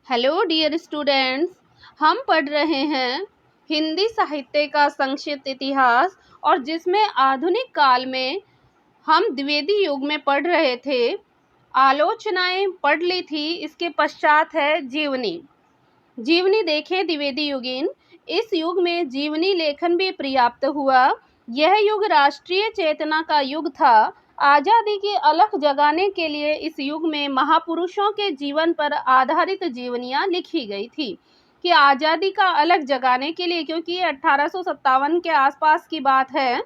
Hello dear students, हम पढ़ रहे हैं हिंदी साहित्य का संक्षिप्त इतिहास और जिसमें आधुनिक काल में हम द्विवेदी युग में पढ़ रहे थे। आलोचनाएं पढ़ ली थी। इसके पश्चात है जीवनी। जीवनी देखें द्विवेदी युगीन। इस युग में जीवनी लेखन भी पर्याप्त हुआ। यह युग राष्ट्रीय चेतना का युग था। आज़ादी की अलख जगाने के लिए इस युग में महापुरुषों के जीवन पर आधारित जीवनियां लिखी गई थी कि आज़ादी का अलख जगाने के लिए, क्योंकि ये 1857 के आसपास की बात है।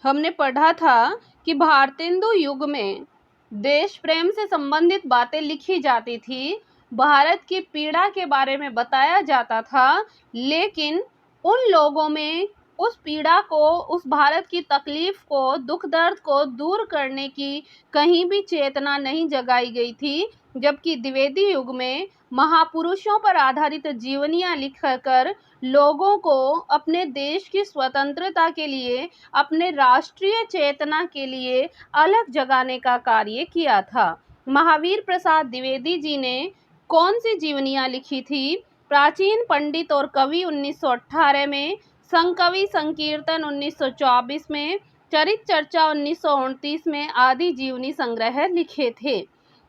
हमने पढ़ा था कि भारतेंदु युग में देश प्रेम से संबंधित बातें लिखी जाती थी, भारत की पीड़ा के बारे में बताया जाता था, लेकिन उन लोगों में उस पीड़ा को, उस भारत की तकलीफ को, दुख दर्द को दूर करने की कहीं भी चेतना नहीं जगाई गई थी। जबकि द्विवेदी युग में महापुरुषों पर आधारित जीवनियां लिखकर लोगों को अपने देश की स्वतंत्रता के लिए, अपने राष्ट्रीय चेतना के लिए अलग जगाने का कार्य किया था। महावीर प्रसाद द्विवेदी जी ने कौन सी जीवनियां लिखी थी? प्राचीन पंडित और कवि 1918 में, संकवि संकीर्तन 1924 में, चरित चर्चा 1929 में आदि जीवनी संग्रह लिखे थे।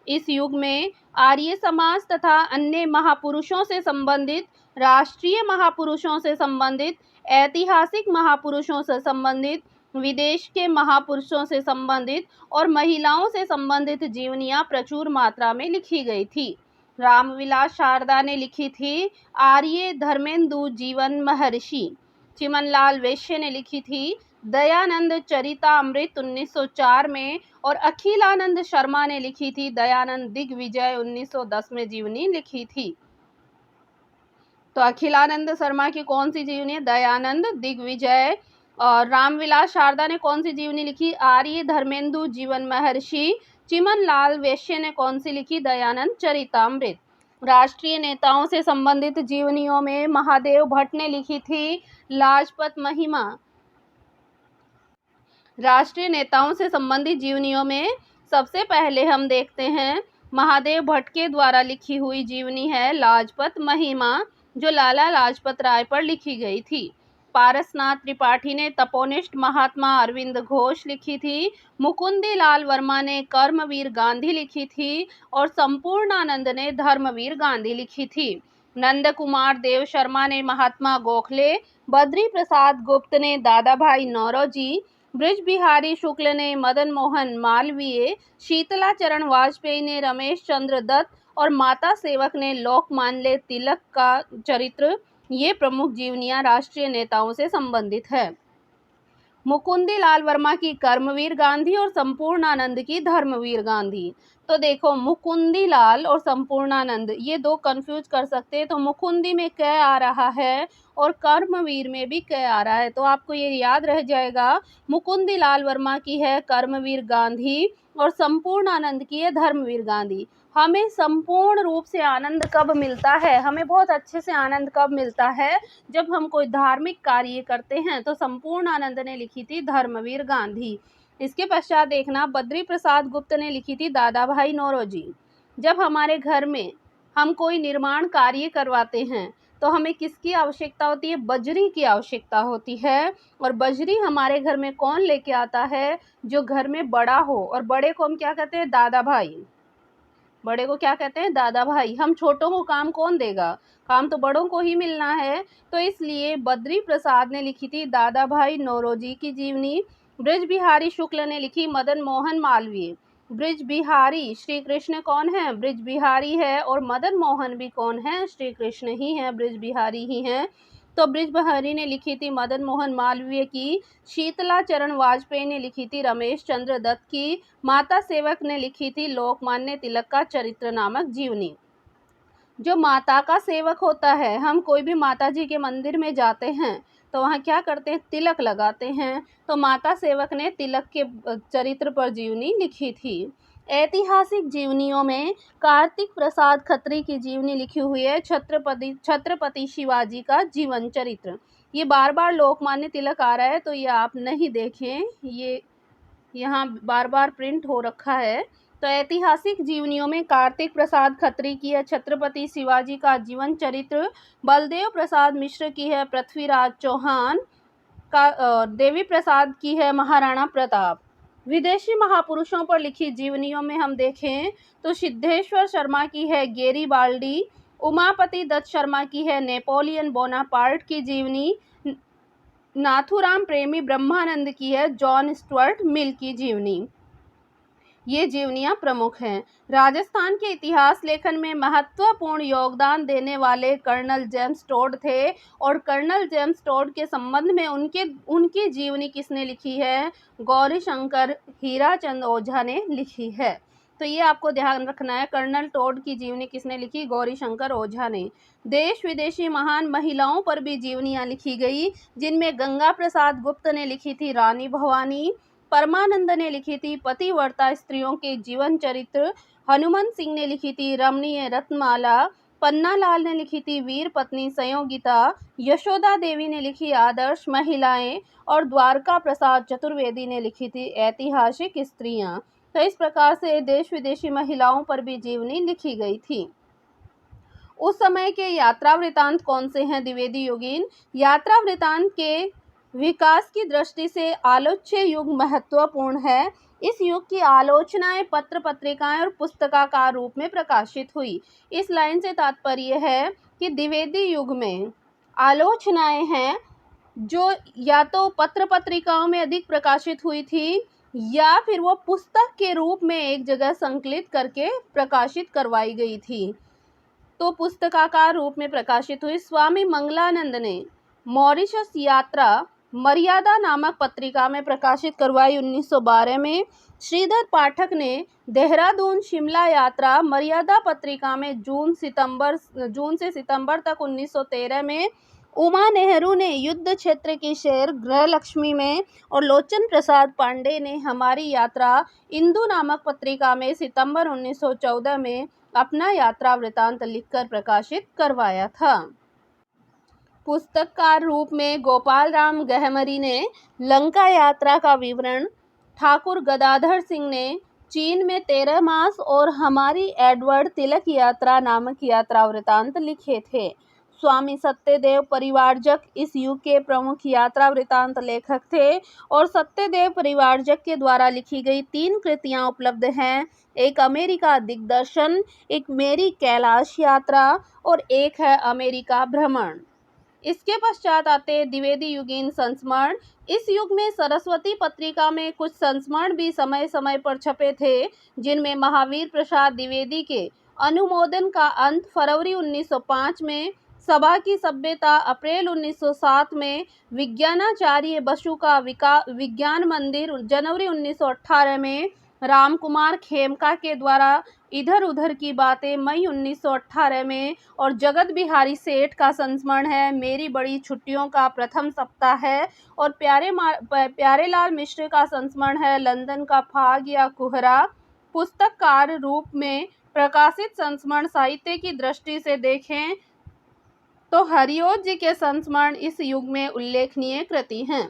इस युग में आर्य समाज तथा अन्य महापुरुषों से संबंधित, राष्ट्रीय महापुरुषों से संबंधित, ऐतिहासिक महापुरुषों से संबंधित, विदेश के महापुरुषों से संबंधित और महिलाओं से संबंधित जीवनियां प्रचुर मात्रा में लिखी गई थी। रामविलास शारदा ने लिखी थी आर्य धर्मेंदु जीवन महर्षि। चिमनलाल वैश्य ने लिखी थी दयानंद चरितामृत 1904 में, और अखिलानंद शर्मा ने लिखी थी दयानंद दिग्विजय 1910 में जीवनी लिखी थी। तो अखिलानंद शर्मा की कौन सी जीवनी है? दयानंद दिग्विजय। और रामविलास शारदा ने कौन सी जीवनी लिखी? आर्य धर्मेंदु जीवन महर्षि। चिमनलाल वैश्य ने कौन सी लिखी? दयानंद चरितामृत। राष्ट्रीय नेताओं से संबंधित जीवनियों में महादेव भट्ट ने लिखी थी लाजपत महिमा। राष्ट्रीय नेताओं से संबंधित जीवनियों में सबसे पहले हम देखते हैं महादेव भट्ट के द्वारा लिखी हुई जीवनी है लाजपत महिमा, जो लाला लाजपत राय पर लिखी गई थी। पारसनाथ त्रिपाठी ने तपोनिष्ठ महात्मा अरविंद घोष लिखी थी। मुकुंदी लाल वर्मा ने कर्मवीर गांधी लिखी थी और संपूर्णानंद ने धर्मवीर गांधी लिखी थी। नंद कुमार देव शर्मा ने महात्मा गोखले, बद्री प्रसाद गुप्त ने दादा भाई नौरोजी, ब्रिज बिहारी शुक्ल ने मदन मोहन मालवीय, शीतलाचरण वाजपेयी ने रमेश चंद्र दत्त और माता सेवक ने लोकमान्य तिलक का चरित्र, ये प्रमुख जीवनियां राष्ट्रीय नेताओं से संबंधित है। मुकुंदी लाल वर्मा की कर्मवीर गांधी और संपूर्णानंद की धर्मवीर गांधी। तो देखो, मुकुंदी लाल और संपूर्णानंद ये दो कंफ्यूज कर सकते हैं। तो मुकुंदी में क आ रहा है और कर्मवीर में भी क आ रहा है, तो आपको ये याद रह जाएगा। मुकुंदी लाल वर्मा की है कर्मवीर गांधी और संपूर्णानंद की है धर्मवीर गांधी। हमें संपूर्ण रूप से आनंद कब मिलता है? हमें बहुत अच्छे से आनंद कब मिलता है? जब हम कोई धार्मिक कार्य करते हैं। तो संपूर्णानंद ने लिखी थी धर्मवीर गांधी। इसके पश्चात देखना, बद्री प्रसाद गुप्त ने लिखी थी दादा भाई नौरोजी। जब हमारे घर में हम कोई निर्माण कार्य करवाते हैं तो हमें किसकी आवश्यकता होती है? बजरी की आवश्यकता होती है। और बजरी हमारे घर में कौन लेके आता है? जो घर में बड़ा हो, और बड़े को हम क्या कहते हैं? दादा भाई। बड़े को क्या कहते हैं? दादा भाई। हम छोटों को काम कौन देगा? काम तो बड़ों को ही मिलना है। तो इसलिए बद्री प्रसाद ने लिखी थी दादा भाई नौरोजी की जीवनी। ब्रिज बिहारी शुक्ल ने लिखी मदन मोहन मालवीय। ब्रिज बिहारी श्री कृष्ण कौन है? ब्रिज बिहारी है। और मदन मोहन भी कौन है? श्री कृष्ण ही है, ब्रिज बिहारी ही हैं। तो ब्रिज बिहारी ने लिखी थी मदन मोहन मालवीय की। शीतलाचरण वाजपेयी ने लिखी थी रमेश चंद्र दत्त की। माता सेवक ने लिखी थी लोकमान्य तिलक का चरित्र नामक जीवनी। जो माता का सेवक होता है, हम कोई भी माता जी के मंदिर में जाते हैं तो वहाँ क्या करते हैं? तिलक लगाते हैं। तो माता सेवक ने तिलक के चरित्र पर जीवनी लिखी थी। ऐतिहासिक जीवनियों में कार्तिक प्रसाद खत्री की जीवनी लिखी हुई है छत्रपति शिवाजी का जीवन चरित्र। ये बार बार लोकमान्य तिलक आ रहा है, तो ये आप नहीं देखें, ये यहाँ बार बार प्रिंट हो रखा है। तो ऐतिहासिक जीवनियों में कार्तिक प्रसाद खत्री की है छत्रपति शिवाजी का जीवन चरित्र, बलदेव प्रसाद मिश्र की है पृथ्वीराज चौहान का, देवी प्रसाद की है महाराणा प्रताप। विदेशी महापुरुषों पर लिखी जीवनियों में हम देखें तो सिद्धेश्वर शर्मा की है गेरिबाल्डी, उमापति दत्त शर्मा की है नेपोलियन बोनापार्ट की जीवनी, नाथुराम प्रेमी ब्रह्मानंद की है जॉन स्टुअर्ट मिल की जीवनी। ये जीवनियाँ प्रमुख हैं। राजस्थान के इतिहास लेखन में महत्वपूर्ण योगदान देने वाले कर्नल जेम्स टोड थे और कर्नल जेम्स टोड के संबंध में उनकी जीवनी किसने लिखी है? गौरीशंकर हीराचंद ओझा ने लिखी है। तो ये आपको ध्यान रखना है, कर्नल टोड की जीवनी किसने लिखी? गौरीशंकर ओझा ने। देश विदेशी महान महिलाओं पर भी जीवनियाँ लिखी गई, जिनमें गंगा प्रसाद गुप्त ने लिखी थी रानी भवानी, परमानंद ने लिखी थी पतिव्रता स्त्रियों के जीवन चरित्र, हनुमान सिंह ने लिखी थी रमणीय रत्नमाला, पन्नालाल ने लिखी थी वीर पत्नी संयोगिता, यशोदा देवी ने लिखी आदर्श महिलाएं और द्वारका प्रसाद चतुर्वेदी ने लिखी थी ऐतिहासिक स्त्रियां। तो इस प्रकार से देश विदेशी महिलाओं पर भी जीवनी लिखी गई थी। उस समय के यात्रा वृतांत कौन से हैं द्विवेदी युगीन? यात्रा वृतांत के विकास की दृष्टि से आलोच्य युग महत्वपूर्ण है। इस युग की आलोचनाएं पत्र पत्रिकाएं और पुस्तिकाकार रूप में प्रकाशित हुई। इस लाइन से तात्पर्य है कि द्विवेदी युग में आलोचनाएं हैं जो या तो पत्र पत्रिकाओं में अधिक प्रकाशित हुई थी या फिर वो पुस्तक के रूप में एक जगह संकलित करके प्रकाशित करवाई गई थी। तो पुस्तकाकार रूप में प्रकाशित हुई। स्वामी मंगलानंद ने मॉरिशस यात्रा मर्यादा नामक पत्रिका में प्रकाशित करवाई 1912 में। श्रीधर पाठक ने देहरादून शिमला यात्रा मर्यादा पत्रिका में जून से सितंबर तक 1913 में। उमा नेहरू ने युद्ध क्षेत्र की शेर गृहलक्ष्मी में और लोचन प्रसाद पांडे ने हमारी यात्रा इंदु नामक पत्रिका में सितंबर 1914 में अपना यात्रा वृतांत लिखकर प्रकाशित करवाया था। पुस्तककार रूप में गोपाल राम गहमरी ने लंका यात्रा का विवरण, ठाकुर गदाधर सिंह ने चीन में 13 मास और हमारी एडवर्ड तिलक यात्रा नामक यात्रा वृतांत लिखे थे। स्वामी सत्यदेव परिवारजक इस युग के प्रमुख यात्रा वृतांत लेखक थे और सत्यदेव परिवारजक के द्वारा लिखी गई 3 कृतियां उपलब्ध हैं। एक अमेरिका दिग्दर्शन, एक मेरी कैलाश यात्रा और एक है अमेरिका भ्रमण। इसके पश्चात आते द्विवेदी युगीन संस्मरण। इस युग में सरस्वती पत्रिका में कुछ संस्मरण भी समय समय पर छपे थे, जिनमें महावीर प्रसाद द्विवेदी के अनुमोदन का अंत फरवरी 1905 में, सभा की सभ्यता अप्रैल 1907 में, विज्ञानाचार्य बसु का विज्ञान मंदिर जनवरी 1918 में, राम कुमार खेमका के द्वारा इधर उधर की बातें मई 1918 में और जगत बिहारी सेठ का संस्मरण है मेरी बड़ी छुट्टियों का प्रथम सप्ताह है और प्यारेलाल मिश्र का संस्मरण है लंदन का फाग या कुहरा। पुस्तककार रूप में प्रकाशित संस्मरण साहित्य की दृष्टि से देखें तो हरिओत जी के संस्मरण इस युग में उल्लेखनीय कृति हैं।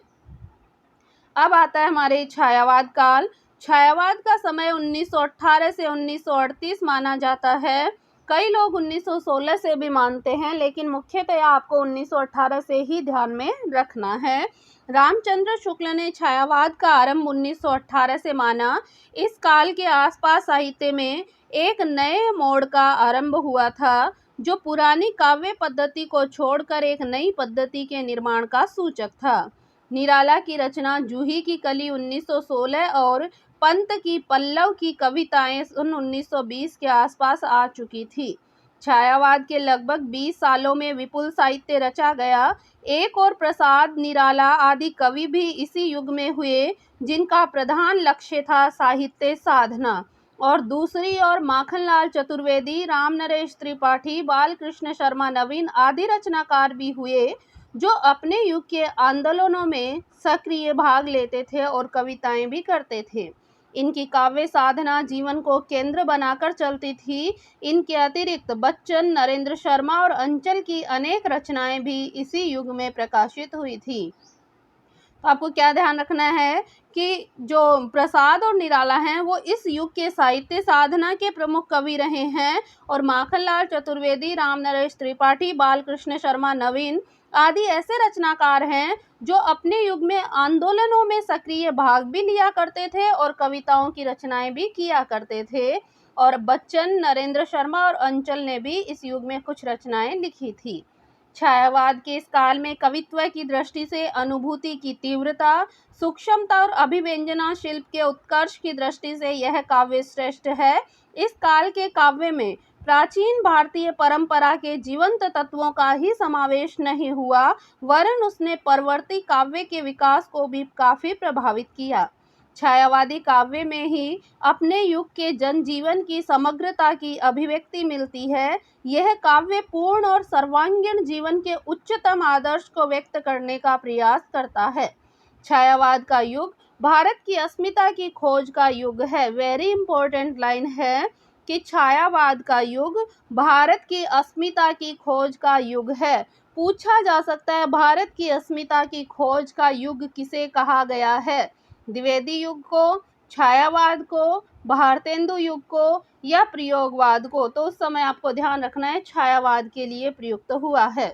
अब आता है हमारे छायावाद काल। छायावाद का समय 1918 से 1938 माना जाता है। कई लोग 1916 से भी मानते हैं, लेकिन मुख्यतया आपको 1918 से ही ध्यान में रखना है। रामचंद्र शुक्ल ने छायावाद का आरंभ 1918 से माना। इस काल के आसपास साहित्य में एक नए मोड़ का आरंभ हुआ था, जो पुरानी काव्य पद्धति को छोड़कर एक नई पद्धति के निर्माण का सूचक था। निराला की रचना जूही की कली 1916 और पंत की पल्लव की कविताएं सन 1920 के आसपास आ चुकी थी। छायावाद के लगभग 20 सालों में विपुल साहित्य रचा गया। एक और प्रसाद, निराला आदि कवि भी इसी युग में हुए, जिनका प्रधान लक्ष्य था साहित्य साधना, और दूसरी ओर माखनलाल चतुर्वेदी, राम नरेश त्रिपाठी, बालकृष्ण शर्मा नवीन आदि रचनाकार भी हुए, जो अपने युग के आंदोलनों में सक्रिय भाग लेते थे और कविताएं भी करते थे। इनकी काव्य साधना जीवन को केंद्र बनाकर चलती थी। इनके अतिरिक्त बच्चन, नरेंद्र शर्मा और अंचल की अनेक रचनाएं भी इसी युग में प्रकाशित हुई थी। तो आपको क्या ध्यान रखना है कि जो प्रसाद और निराला हैं वो इस युग के साहित्य साधना के प्रमुख कवि रहे हैं और माखनलाल चतुर्वेदी, राम नरेश त्रिपाठी, बालकृष्ण शर्मा नवीन आदि ऐसे रचनाकार हैं जो अपने युग में आंदोलनों में सक्रिय भाग भी लिया करते थे और कविताओं की रचनाएं भी किया करते थे। और बच्चन, नरेंद्र शर्मा और अंचल ने भी इस युग में कुछ रचनाएं लिखी थी। छायावाद के इस काल में कवित्व की दृष्टि से अनुभूति की तीव्रता, सूक्ष्मता और अभिव्यंजना शिल्प के उत्कर्ष की दृष्टि से यह काव्य श्रेष्ठ है। इस काल के काव्य में प्राचीन भारतीय परंपरा के जीवंत तत्वों का ही समावेश नहीं हुआ, वरन उसने परवर्ती काव्य के विकास को भी काफी प्रभावित किया। छायावादी काव्य में ही अपने युग के जनजीवन की समग्रता की अभिव्यक्ति मिलती है। यह काव्य पूर्ण और सर्वांगीण जीवन के उच्चतम आदर्श को व्यक्त करने का प्रयास करता है। छायावाद का युग भारत की अस्मिता की खोज का युग है। वेरी इंपॉर्टेंट लाइन है कि छायावाद का युग भारत की अस्मिता की खोज का युग है। पूछा जा सकता है भारत की अस्मिता की खोज का युग किसे कहा गया है? द्विवेदी युग को, छायावाद को, भारतेंदु युग को या प्रयोगवाद को? तो उस समय आपको ध्यान रखना है छायावाद के लिए प्रयुक्त हुआ है।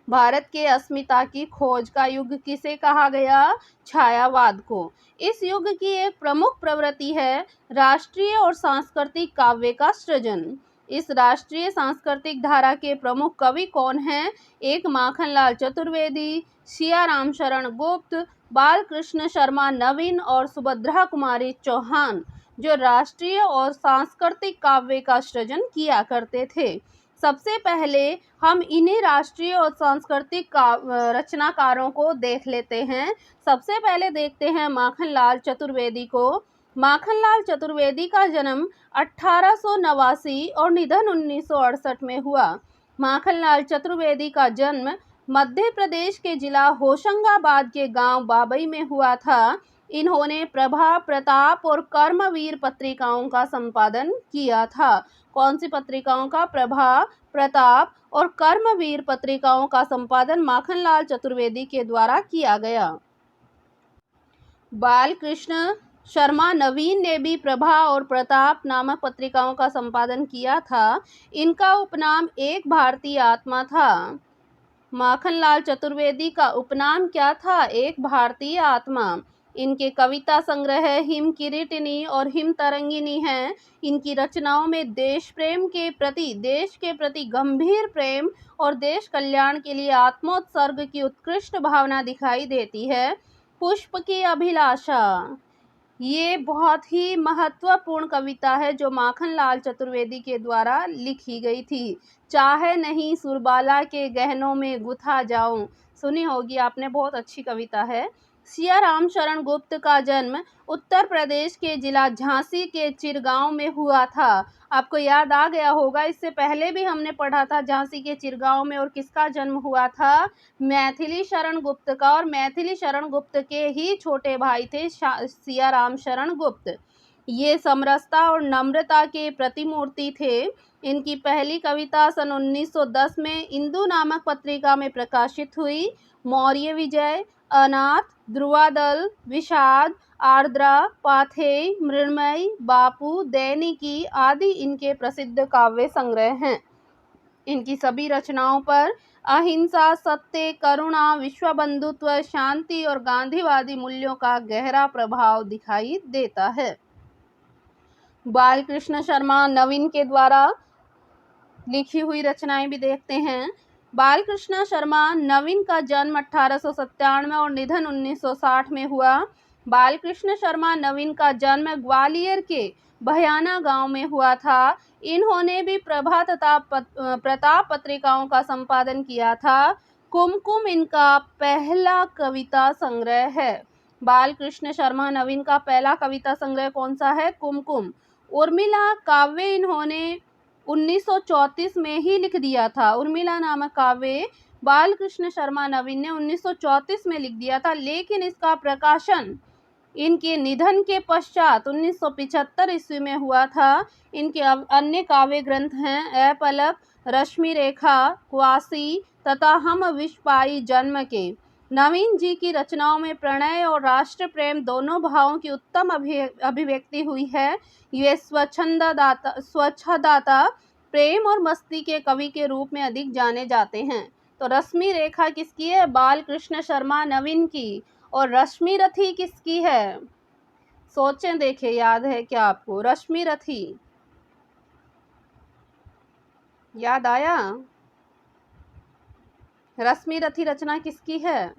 भारत के अस्मिता की खोज का युग किसे कहा गया? छायावाद को। इस युग की एक प्रमुख प्रवृत्ति है राष्ट्रीय और सांस्कृतिक काव्य का सृजन। इस राष्ट्रीय सांस्कृतिक धारा के प्रमुख कवि कौन हैं? एक माखनलाल चतुर्वेदी, सियाराम शरण गुप्त, बालकृष्ण शर्मा नवीन और सुभद्रा कुमारी चौहान, जो राष्ट्रीय और सांस्कृतिक काव्य का सृजन किया करते थे। सबसे पहले हम इन्हीं राष्ट्रीय और सांस्कृतिक रचनाकारों को देख लेते हैं। सबसे पहले देखते हैं माखनलाल चतुर्वेदी को। माखनलाल चतुर्वेदी का जन्म 1889 और निधन 1968 में हुआ। माखनलाल चतुर्वेदी का जन्म मध्य प्रदेश के जिला होशंगाबाद के गांव बाबई में हुआ था। इन्होंने प्रभा, प्रताप और कर्मवीर पत्रिकाओं का संपादन किया था। कौन सी पत्रिकाओं का? प्रभा, प्रताप और कर्मवीर पत्रिकाओं का संपादन माखनलाल चतुर्वेदी के द्वारा किया गया। बालकृष्ण शर्मा नवीन ने भी प्रभा और प्रताप नामक पत्रिकाओं का संपादन किया था। इनका उपनाम एक भारतीय आत्मा था। माखनलाल चतुर्वेदी का उपनाम क्या था? एक भारतीय आत्मा। इनके कविता संग्रह हिम किरीटिनी और हिम तरंगिनी हैं। इनकी रचनाओं में देश के प्रति गंभीर प्रेम और देश कल्याण के लिए आत्मोत्सर्ग की उत्कृष्ट भावना दिखाई देती है। पुष्प की अभिलाषा, ये बहुत ही महत्वपूर्ण कविता है जो माखनलाल चतुर्वेदी के द्वारा लिखी गई थी। चाहे नहीं सुरबाला के गहनों में गुथा जाऊं, सुनी होगी आपने, बहुत अच्छी कविता है। सियाराम शरण गुप्त का जन्म उत्तर प्रदेश के जिला झांसी के चिरगांव में हुआ था। आपको याद आ गया होगा, इससे पहले भी हमने पढ़ा था झांसी के चिरगांव में। और किसका जन्म हुआ था? मैथिली शरण गुप्त का। और मैथिली शरण गुप्त के ही छोटे भाई थे सियाराम शरण गुप्त। ये समरसता और नम्रता के प्रतिमूर्ति थे। इनकी पहली कविता सन 1910 में इंदु नामक पत्रिका में प्रकाशित हुई। मौर्य विजय, अनाथ, ध्रुवादल, विषाद, आर्द्रा, पाथेय, मृण्मयी, बापू, दैनिकी आदि इनके प्रसिद्ध काव्य संग्रह हैं। इनकी सभी रचनाओं पर अहिंसा, सत्य, करुणा, विश्व बंधुत्व, शांति और गांधीवादी मूल्यों का गहरा प्रभाव दिखाई देता है। बालकृष्ण शर्मा नवीन के द्वारा लिखी हुई रचनाएं भी देखते हैं। बालकृष्ण शर्मा नवीन का जन्म 1897 और निधन 1960 में हुआ। बालकृष्ण शर्मा नवीन का जन्म ग्वालियर के भयाना गांव में हुआ था। इन्होंने भी प्रभा तथा प्रताप पत्रिकाओं का संपादन किया था। कुमकुम इनका पहला कविता संग्रह है। बालकृष्ण शर्मा नवीन का पहला कविता संग्रह कौन सा है? कुमकुम। उर्मिला काव्य इन्होंने 1934 में ही लिख दिया था। उर्मिला नामक काव्य बालकृष्ण शर्मा नवीन ने 1934 में लिख दिया था, लेकिन इसका प्रकाशन इनके निधन के पश्चात 1975 ईस्वी में हुआ था। इनके अन्य काव्य ग्रंथ हैं अपलक, रश्मि रेखा, क्वासी तथा हम विष पाई जन्म के। नवीन जी की रचनाओं में प्रणय और राष्ट्र प्रेम दोनों भावों की उत्तम अभिव्यक्ति हुई है। ये स्वच्छदाता प्रेम और मस्ती के कवि के रूप में अधिक जाने जाते हैं। तो रश्मि रेखा किसकी है? बाल कृष्ण शर्मा नवीन की। और रश्मि रथी किसकी है? सोचें, देखें, याद है क्या आपको? रश्मि रथी याद आया? रश्मि रथी रचना किसकी है?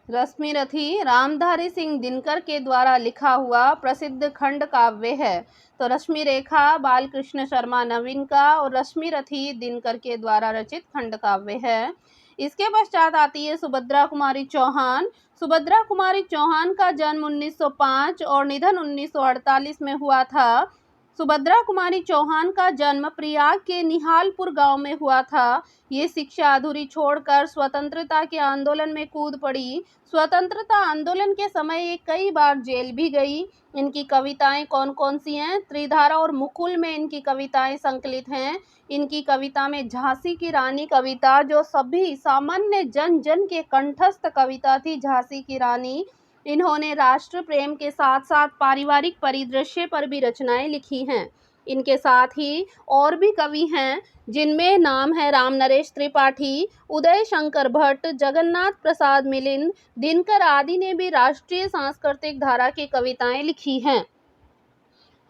रश्मि रथी रामधारी सिंह दिनकर के द्वारा लिखा हुआ प्रसिद्ध खंड काव्य है। तो रश्मि रेखा बालकृष्ण शर्मा नवीन का और रश्मि रथी दिनकर के द्वारा रचित खंड काव्य है। इसके पश्चात आती है सुभद्रा कुमारी चौहान। सुभद्रा कुमारी चौहान का जन्म 1905 और निधन 1948 में हुआ था। सुभद्रा कुमारी चौहान का जन्म प्रयाग के निहालपुर गांव में हुआ था। ये शिक्षा अधूरी छोड़कर स्वतंत्रता के आंदोलन में कूद पड़ी। स्वतंत्रता आंदोलन के समय ये कई बार जेल भी गई। इनकी कविताएं कौन कौन सी हैं? त्रिधारा और मुकुल में इनकी कविताएं संकलित हैं। इनकी कविता में झांसी की रानी कविता, जो सभी सामान्य जन जन के कंठस्थ कविता थी, झांसी की रानी। इन्होंने राष्ट्र प्रेम के साथ साथ पारिवारिक परिदृश्य पर भी रचनाएं लिखी हैं। इनके साथ ही और भी कवि हैं जिनमें नाम है राम नरेश त्रिपाठी, उदय शंकर भट्ट, जगन्नाथ प्रसाद मिलिंद, दिनकर आदि ने भी राष्ट्रीय सांस्कृतिक धारा की कविताएं लिखी हैं।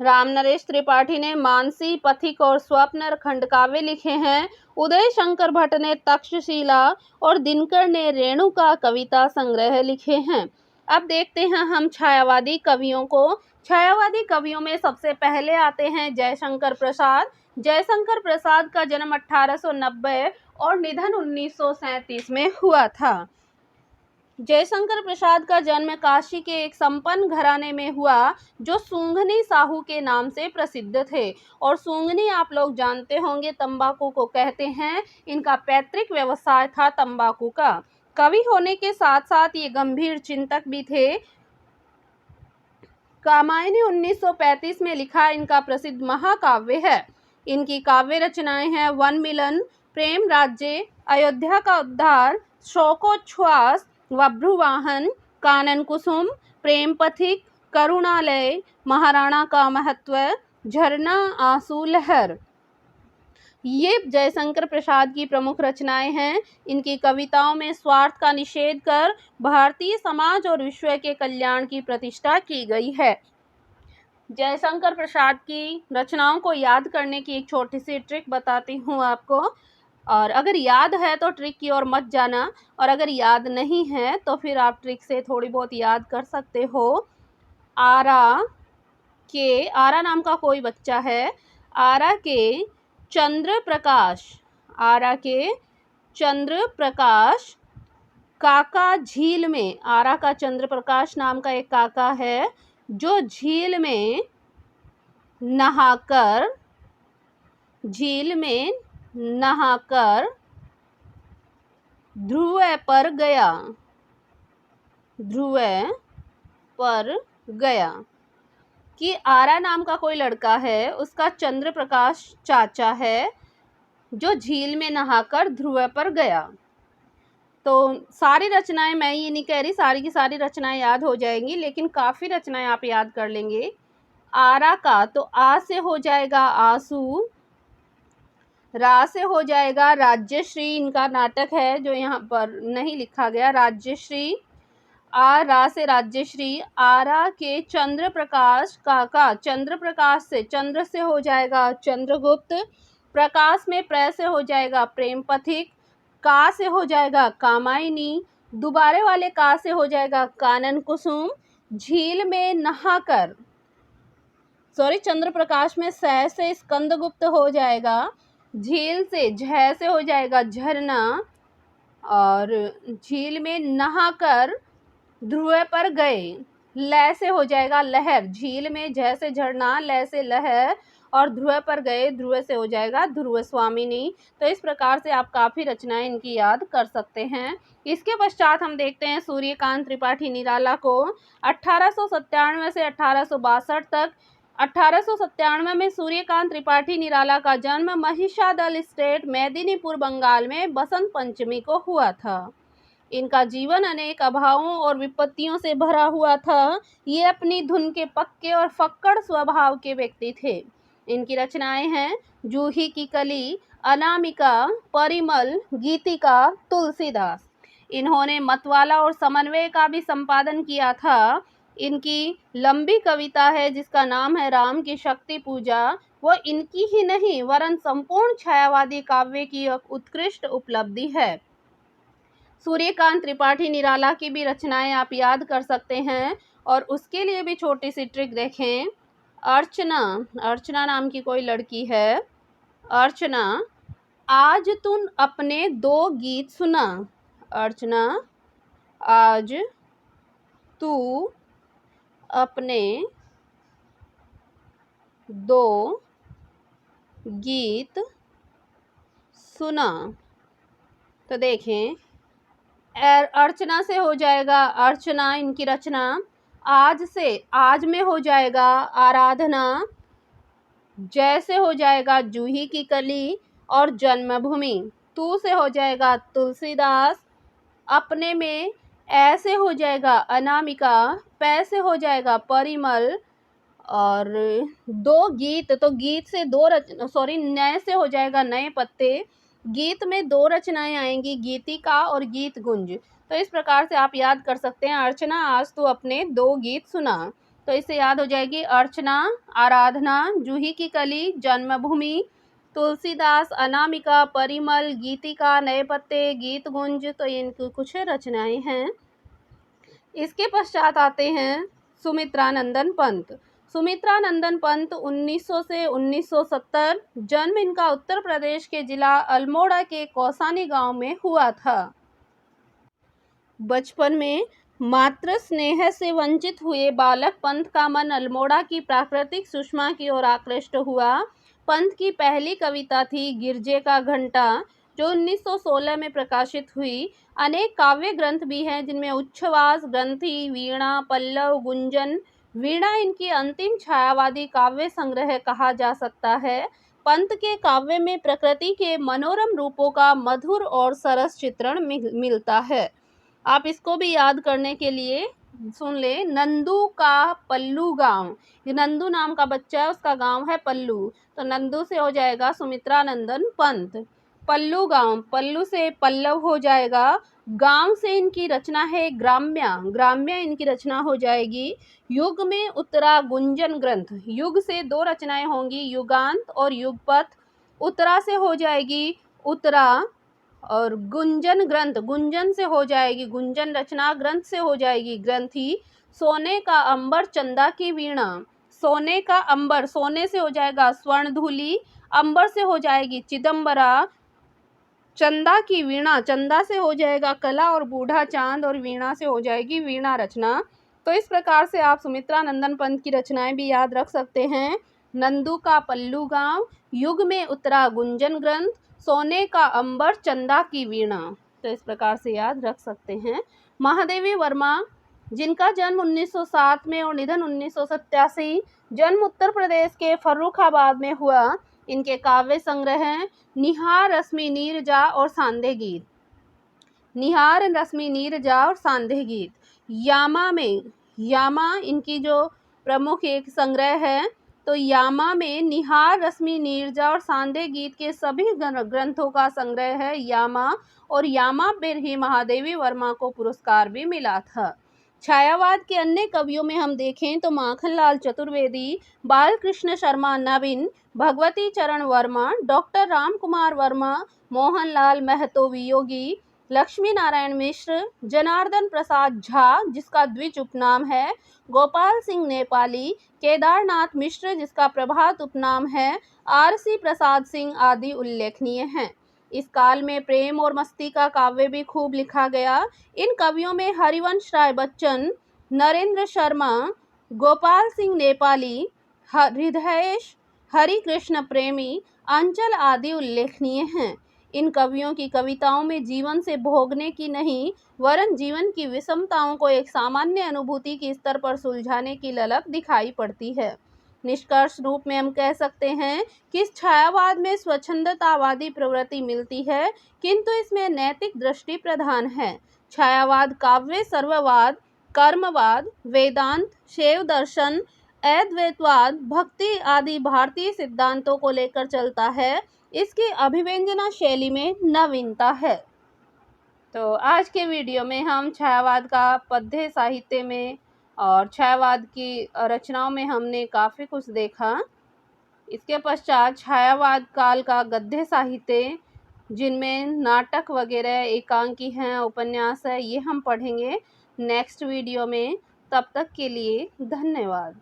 राम नरेश त्रिपाठी ने मानसी, पथिक और स्वप्न खंड काव्य लिखे हैं। उदय शंकर भट्ट ने तक्षशिला और दिनकर ने रेणुका कविता संग्रह लिखे हैं। अब देखते हैं हम छायावादी कवियों को। छायावादी कवियों में सबसे पहले आते हैं जयशंकर प्रसाद। जयशंकर प्रसाद का जन्म 1890 और निधन 1937 में हुआ था। जयशंकर प्रसाद का जन्म काशी के एक संपन्न घराने में हुआ जो सूंघनी साहू के नाम से प्रसिद्ध थे। और सूंघनी आप लोग जानते होंगे तंबाकू को कहते हैं। इनका पैतृक व्यवसाय था तंबाकू का। कवि होने के साथ साथ ये गंभीर चिंतक भी थे। कामायनी 1935 में लिखा इनका प्रसिद्ध महाकाव्य है। इनकी काव्य रचनाएं हैं वन मिलन, प्रेम राज्य, अयोध्या का उद्धार, शोकोच्छ्वास, बभ्रुवाहन, कानन कुसुम, प्रेम पथिक, करुणालय, महाराणा का महत्व, झरना, आंसू लहर। ये जयशंकर प्रसाद की प्रमुख रचनाएं हैं। इनकी कविताओं में स्वार्थ का निषेध कर भारतीय समाज और विश्व के कल्याण की प्रतिष्ठा की गई है। जयशंकर प्रसाद की रचनाओं को याद करने की एक छोटी सी ट्रिक बताती हूँ आपको। और अगर याद है तो ट्रिक की ओर मत जाना, और अगर याद नहीं है तो फिर आप ट्रिक से थोड़ी बहुत याद कर सकते हो। आरा नाम का कोई बच्चा है। आरा के चंद्र प्रकाश काका झील में, आरा का चंद्र प्रकाश नाम का एक काका है जो झील में नहाकर ध्रुव पर गया। कि आरा नाम का कोई लड़का है, उसका चंद्र प्रकाश चाचा है जो झील में नहाकर ध्रुव पर गया। तो सारी रचनाएं, मैं ये नहीं कह रही सारी की सारी रचनाएं याद हो जाएंगी, लेकिन काफ़ी रचनाएं आप याद कर लेंगे। आरा का तो आ से हो जाएगा आंसू, रा से हो जाएगा राज्यश्री। इनका नाटक है जो यहाँ पर नहीं लिखा गया, राज्यश्री। रा से राज्यश्री। आरा के चंद्र प्रकाश काका, चंद्र प्रकाश से, चंद्र से हो जाएगा चंद्रगुप्त। प्रकाश में प्र से हो जाएगा प्रेम पथिक। का से हो जाएगा कामायनी। दोबारे वाले का से हो जाएगा कानन कुसुम। झील में नहाकर, चंद्र प्रकाश में सह से स्कंदगुप्त हो जाएगा। झील से झ से हो जाएगा झरना। और झील में नहाकर ध्रुव पर गए, ल से हो जाएगा लहर। झील में झ से झरना, ल से लहर, और ध्रुव पर गए, ध्रुव से हो जाएगा ध्रुव स्वामिनी। तो इस प्रकार से आप काफ़ी रचनाएं इनकी याद कर सकते हैं। इसके पश्चात हम देखते हैं सूर्यकांत त्रिपाठी निराला को। 1897 से 1862 तक। 1897 में सूर्यकांत त्रिपाठी निराला का जन्म महिषादल स्टेट, मेदिनीपुर, बंगाल में बसंत पंचमी को हुआ था। इनका जीवन अनेक अभावों और विपत्तियों से भरा हुआ था। ये अपनी धुन के पक्के और फक्कड़ स्वभाव के व्यक्ति थे। इनकी रचनाएं हैं जूही की कली, अनामिका, परिमल, गीतिका, तुलसीदास। इन्होंने मतवाला और समन्वय का भी संपादन किया था। इनकी लंबी कविता है जिसका नाम है राम की शक्ति पूजा। वो इनकी ही नहीं वरन संपूर्ण छायावादी काव्य की एक उत्कृष्ट उपलब्धि है। सूर्यकांत त्रिपाठी निराला की भी रचनाएं आप याद कर सकते हैं और उसके लिए भी छोटी सी ट्रिक देखें। अर्चना नाम की कोई लड़की है। अर्चना, आज तुम अपने 2 गीत सुना। अर्चना, आज तू अपने 2 गीत सुना। तो देखें, अर्चना से हो जाएगा अर्चना, इनकी रचना। आज से आज में हो जाएगा आराधना। जैसे हो जाएगा जूही की कली और जन्मभूमि। तू से हो जाएगा तुलसीदास। अपने में ऐसे हो जाएगा अनामिका। पै से हो जाएगा परिमल। और 2 गीत, तो गीत से 2 नए से हो जाएगा नए पत्ते। गीत में 2 रचनाएं आएंगी, गीतिका और गीत गुंज। तो इस प्रकार से आप याद कर सकते हैं, अर्चना आज तू अपने 2 गीत सुना। तो इससे याद हो जाएगी अर्चना, आराधना, जूही की कली, जन्मभूमि, तुलसीदास, अनामिका, परिमल, गीतिका, नए पत्ते, गीत गुंज। तो इनकी कुछ रचनाएं हैं। इसके पश्चात आते हैं सुमित्रानंदन पंत। सुमित्रानंदन पंत 1900 से 1970, जन्म इनका उत्तर प्रदेश के जिला अल्मोड़ा के कौसानी गांव में हुआ था। बचपन में मातृ स्नेह से वंचित हुए बालक पंत का मन अल्मोड़ा की प्राकृतिक सुषमा की ओर आकृष्ट हुआ। पंत की पहली कविता थी गिरजे का घंटा, जो 1916 में प्रकाशित हुई। अनेक काव्य ग्रंथ भी हैं जिनमें उच्छ्वास, ग्रंथि, वीणा, पल्लव, गुंजन। वीणा इनकी अंतिम छायावादी काव्य संग्रह कहा जा सकता है। पंत के काव्य में प्रकृति के मनोरम रूपों का मधुर और सरस चित्रण मिलता है। आप इसको भी याद करने के लिए सुन ले, नंदू का पल्लू गांव। नंदू नाम का बच्चा है, उसका गांव है पल्लू। तो नंदू से हो जाएगा सुमित्रानंदन पंत। पल्लू गांव, पल्लू से पल्लव हो जाएगा। गांव से इनकी रचना है ग्राम्या। ग्राम्या इनकी रचना हो जाएगी। युग में उत्तरा गुंजन ग्रंथ। युग से 2 रचनाएं होंगी, युगांत और युगपथ। उत्तरा से हो जाएगी उत्तरा और गुंजन ग्रंथ, गुंजन से हो जाएगी गुंजन रचना। ग्रंथ से हो जाएगी ग्रंथि। सोने का अंबर, चंदा की वीणा। सोने का अंबर, सोने से हो जाएगा स्वर्णधूलि। अंबर से हो जाएगी चिदंबरा। चंदा की वीणा, चंदा से हो जाएगा कला और बूढ़ा चांद। और वीणा से हो जाएगी वीणा रचना। तो इस प्रकार से आप सुमित्रानंदन पंत की रचनाएं भी याद रख सकते हैं। नंदू का पल्लू गांव, युग में उत्तरा गुंजन ग्रंथ, सोने का अंबर, चंदा की वीणा। तो इस प्रकार से याद रख सकते हैं। महादेवी वर्मा, जिनका जन्म 1907 में और निधन 1987, जन्म उत्तर प्रदेश के फर्रुखाबाद में हुआ। इनके काव्य संग्रह हैं निहार, रश्मि नीरजा और सांधे गीत। निहार, रश्मि नीरजा और सांधे गीत। यामा में, यामा इनकी जो प्रमुख एक संग्रह है। तो यामा में निहार, रश्मि नीरजा और सांधे गीत के सभी ग्रंथों का संग्रह है यामा। और यामा पर ही महादेवी वर्मा को पुरस्कार भी मिला था। छायावाद के अन्य कवियों में हम देखें तो माखनलाल चतुर्वेदी, बालकृष्ण शर्मा नवीन, भगवती चरण वर्मा, डॉक्टर राम कुमार वर्मा, मोहनलाल महतो वियोगी, लक्ष्मी नारायण मिश्र, जनार्दन प्रसाद झा जिसका द्विज उपनाम है, गोपाल सिंह नेपाली, केदारनाथ मिश्र जिसका प्रभात उपनाम है, आरसी प्रसाद सिंह आदि उल्लेखनीय हैं। इस काल में प्रेम और मस्ती का काव्य भी खूब लिखा गया। इन कवियों में हरिवंश राय बच्चन, नरेंद्र शर्मा, गोपाल सिंह नेपाली, हृदयेश, हरिकृष्ण प्रेमी, अंचल आदि उल्लेखनीय हैं। इन कवियों की कविताओं में जीवन से भोगने की नहीं वरन जीवन की विषमताओं को एक सामान्य अनुभूति के स्तर पर सुलझाने की ललक दिखाई पड़ती है। निष्कर्ष रूप में हम कह सकते हैं कि इस छायावाद में स्वच्छंदतावादी प्रवृत्ति मिलती है, किंतु इसमें नैतिक दृष्टि प्रधान है। छायावाद काव्य सर्ववाद, कर्मवाद, वेदांत, शैव दर्शन, अद्वैतवाद, भक्ति आदि भारतीय सिद्धांतों को लेकर चलता है। इसकी अभिव्यंजना शैली में नवीनता है। तो आज के वीडियो में हम छायावाद का पद्य साहित्य में और छायावाद की रचनाओं में हमने काफ़ी कुछ देखा। इसके पश्चात छायावाद काल का गद्य साहित्य, जिनमें नाटक वगैरह एकांकी हैं, उपन्यास है, ये हम पढ़ेंगे नेक्स्ट वीडियो में। तब तक के लिए धन्यवाद।